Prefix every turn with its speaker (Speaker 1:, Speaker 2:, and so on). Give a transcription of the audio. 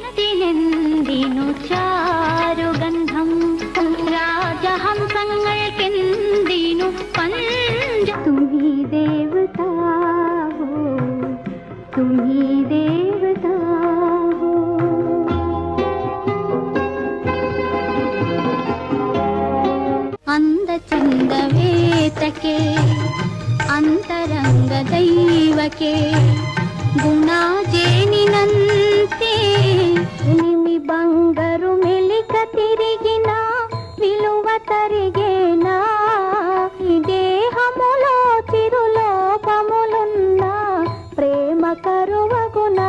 Speaker 1: എത്തിനെന്തിനു ചാരുഗന്ധം രാജഹംസങ്ങൾക്കെന്തിനു പഞ്ച തുമി ദേവതാ ഹോ തുമി ദേവതാ ഹോ అందచందవేతకే ಅಂತರಂಗ ದೈವಕ್ಕೆ ಗುಣಾಜೇನಿನಂತೆ ನಿಮಿ ಬಂಗರು ಮೆಲಿಕ తిరిగిన విలువ తరిగేనా ఈ దేహములో చిరులోపములున్న ప్రేమ కరువగునా